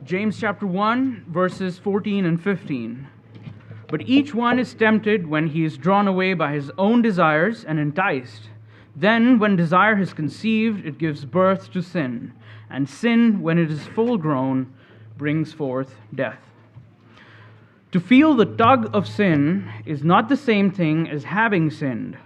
James chapter 1, verses 14 and 15. But each one is tempted when he is drawn away by his own desires and enticed. Then, when desire has conceived, it gives birth to sin. And sin, when it is full grown, brings forth death. To feel the tug of sin is not the same thing as having sinned.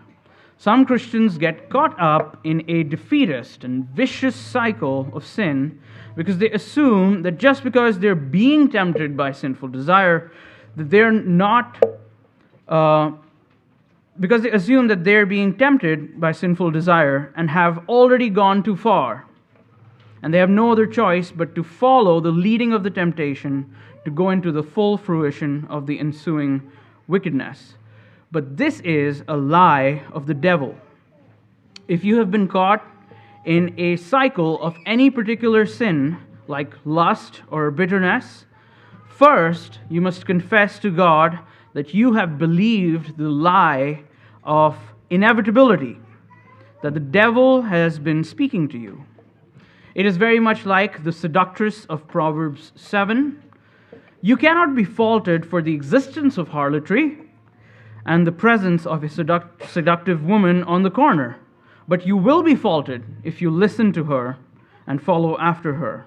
Some Christians get caught up in a defeatist and vicious cycle of sin because they assume that just because they're being tempted by sinful desire, that they're not, because they assume that they're being tempted by sinful desire and have already gone too far. And they have no other choice but to follow the leading of the temptation to go into the full fruition of the ensuing wickedness. But this is a lie of the devil. If you have been caught in a cycle of any particular sin, like lust or bitterness, first you must confess to God that you have believed the lie of inevitability, that the devil has been speaking to you. It is very much like the seductress of Proverbs 7. You cannot be faulted for the existence of harlotry and the presence of a seductive woman on the corner, but you will be faulted if you listen to her and follow after her.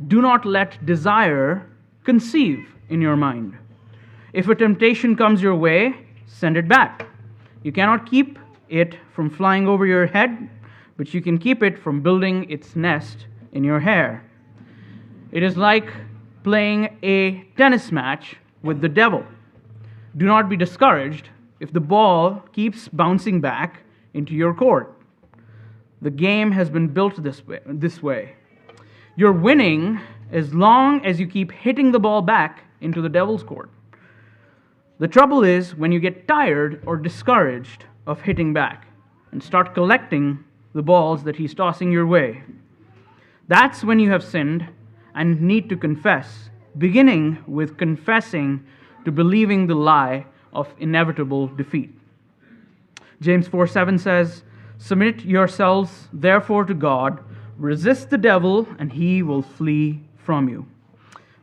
Do not let desire conceive in your mind. If a temptation comes your way, send it back. You cannot keep it from flying over your head, but you can keep it from building its nest in your hair. It is like playing a tennis match with the devil. Do not be discouraged if the ball keeps bouncing back into your court. The game has been built this way. You're winning as long as you keep hitting the ball back into the devil's court. The trouble is when you get tired or discouraged of hitting back and start collecting the balls that he's tossing your way. That's when you have sinned and need to confess, beginning with confessing to believing the lie of inevitable defeat. James 4:7 says, "Submit yourselves therefore to God, resist the devil, and he will flee from you."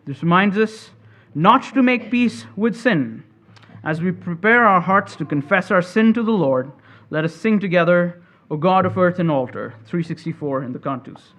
This reminds us not to make peace with sin. As we prepare our hearts to confess our sin to the Lord, let us sing together, "O God of earth and altar," 364 in the cantus.